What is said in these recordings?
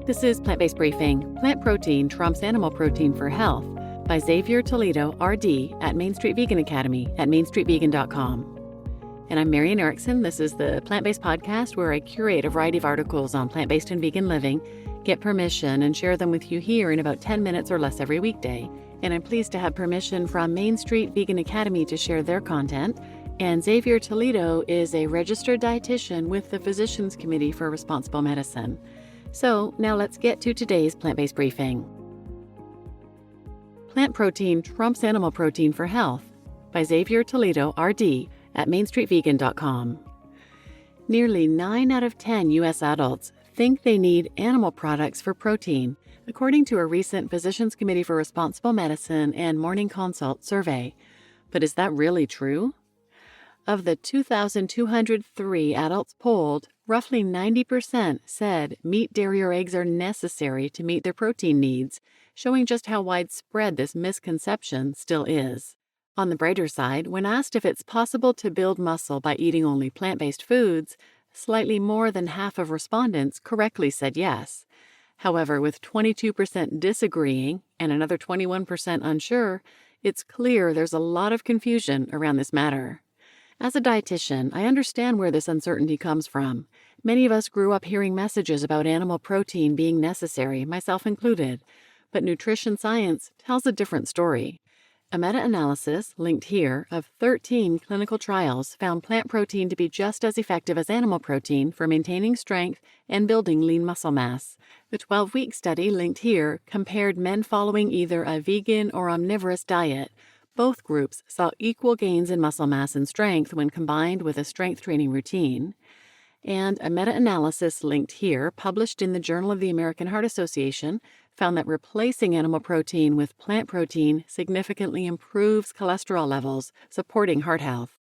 This is Plant-Based Briefing, Plant Protein Trumps Animal Protein for Health by Xavier Toledo, RD, at Main Street Vegan Academy at mainstreetvegan.com. And I'm Marian Erickson. This is the Plant-Based Podcast where I curate a variety of articles on plant-based and vegan living, get permission, and share them with you here in about 10 minutes or less every weekday. And I'm pleased to have permission from Main Street Vegan Academy to share their content. And Xavier Toledo is a registered dietitian with the Physicians Committee for Responsible Medicine. So now let's get to today's plant-based briefing. Plant Protein Trumps Animal Protein for Health by Xavier Toledo, RD, at mainstreetvegan.com. Nearly 9 out of 10 U.S. adults think they need animal products for protein, according to a recent Physicians Committee for Responsible Medicine and Morning Consult survey. But is that really true? Of the 2,203 adults polled, roughly 90% said meat, dairy, or eggs are necessary to meet their protein needs, showing just how widespread this misconception still is. On the brighter side, when asked if it's possible to build muscle by eating only plant-based foods, slightly more than half of respondents correctly said yes. However, with 22% disagreeing and another 21% unsure, it's clear there's a lot of confusion around this matter. As a dietitian, I understand where this uncertainty comes from. Many of us grew up hearing messages about animal protein being necessary, myself included, but nutrition science tells a different story. A meta-analysis, linked here, of 13 clinical trials found plant protein to be just as effective as animal protein for maintaining strength and building lean muscle mass. The 12-week study, linked here, compared men following either a vegan or omnivorous diet. Both groups saw equal gains in muscle mass and strength when combined with a strength training routine. And a meta-analysis linked here, published in the Journal of the American Heart Association, found that replacing animal protein with plant protein significantly improves cholesterol levels, supporting heart health.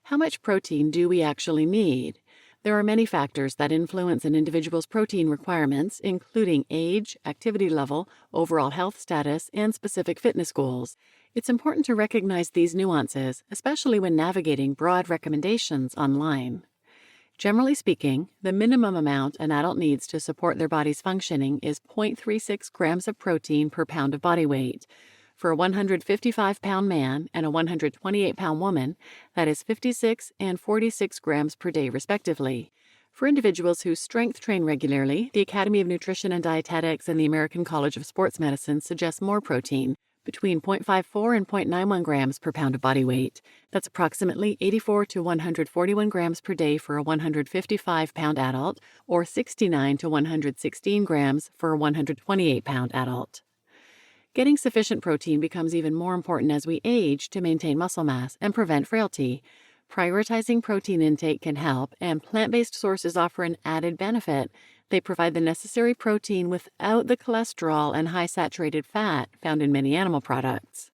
How much protein do we actually need? There are many factors that influence an individual's protein requirements, including age, activity level, overall health status, and specific fitness goals. It's important to recognize these nuances, especially when navigating broad recommendations online. Generally speaking, the minimum amount an adult needs to support their body's functioning is 0.36 grams of protein per pound of body weight. For a 155-pound man and a 128-pound woman, that is 56 and 46 grams per day, respectively. For individuals who strength train regularly, the Academy of Nutrition and Dietetics and the American College of Sports Medicine suggest more protein, between 0.54 and 0.91 grams per pound of body weight. That's approximately 84 to 141 grams per day for a 155-pound adult, or 69 to 116 grams for a 128-pound adult. Getting sufficient protein becomes even more important as we age to maintain muscle mass and prevent frailty. Prioritizing protein intake can help, and plant-based sources offer an added benefit. They provide the necessary protein without the cholesterol and high saturated fat found in many animal products.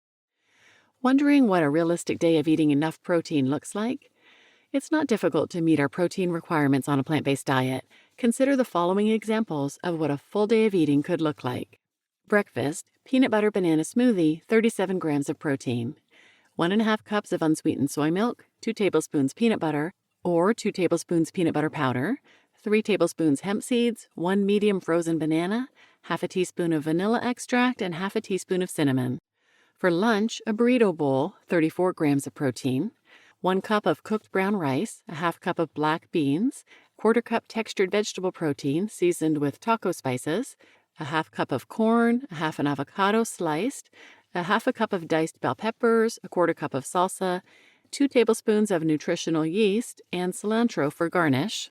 Wondering what a realistic day of eating enough protein looks like? It's not difficult to meet our protein requirements on a plant-based diet. Consider the following examples of what a full day of eating could look like. Breakfast, peanut butter banana smoothie, 37 grams of protein. 1.5 cups of unsweetened soy milk, 2 tablespoons peanut butter, or 2 tablespoons peanut butter powder, 3 tablespoons hemp seeds, 1 medium frozen banana, half a teaspoon of vanilla extract, and half a teaspoon of cinnamon. For lunch, a burrito bowl, 34 grams of protein, 1 cup of cooked brown rice, a half cup of black beans, 1/4 cup textured vegetable protein seasoned with taco spices, a half cup of corn, a half an avocado sliced, a half a cup of diced bell peppers, a 1/4 cup of salsa, 2 tablespoons of nutritional yeast, and cilantro for garnish.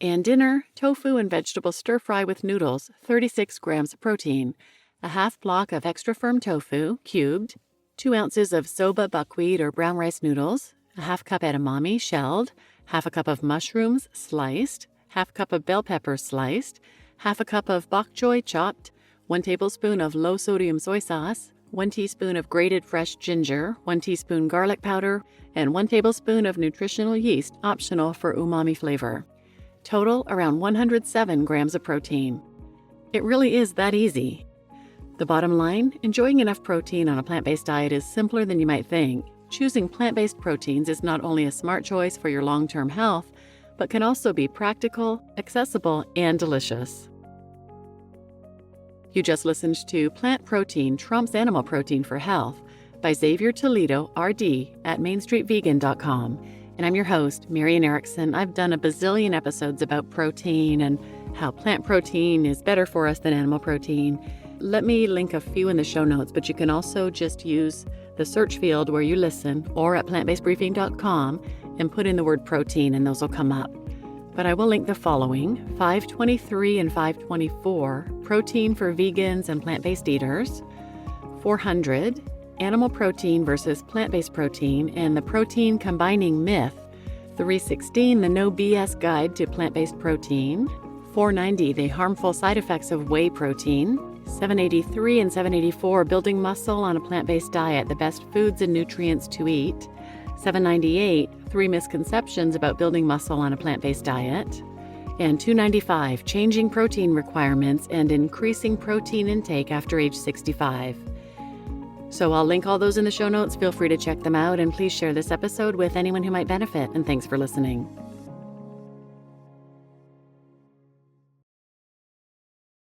And dinner, tofu and vegetable stir-fry with noodles, 36 grams of protein, a half block of extra firm tofu, cubed, 2 ounces of soba buckwheat or brown rice noodles, a half cup edamame, shelled, half a cup of mushrooms, sliced, half cup of bell peppers, sliced, half a cup of bok choy, chopped, 1 tablespoon of low-sodium soy sauce, 1 teaspoon of grated fresh ginger, 1 teaspoon garlic powder, and 1 tablespoon of nutritional yeast, optional for umami flavor. Total, around 107 grams of protein. It really is that easy. The bottom line, enjoying enough protein on a plant-based diet is simpler than you might think. Choosing plant-based proteins is not only a smart choice for your long-term health, but can also be practical, accessible, and delicious. You just listened to Plant Protein Trumps Animal Protein for Health by Xavier Toledo, RD, at mainstreetvegan.com. And I'm your host, Marian Erickson. I've done a bazillion episodes about protein and how plant protein is better for us than animal protein. Let me link a few in the show notes, but you can also just use the search field where you listen or at plantbasedbriefing.com and put in the word protein and those will come up. But I will link the following: 523 and 524, protein for vegans and plant-based eaters; 400, animal protein versus plant-based protein and the protein combining myth; 316, the no BS guide to plant-based protein; 490, the harmful side effects of whey protein; 783 and 784, building muscle on a plant-based diet, the best foods and nutrients to eat; 798, 3 misconceptions about building muscle on a plant-based diet; and 295, changing protein requirements and increasing protein intake after age 65. So I'll link all those in the show notes. Feel free to check them out, and please share this episode with anyone who might benefit, and thanks for listening.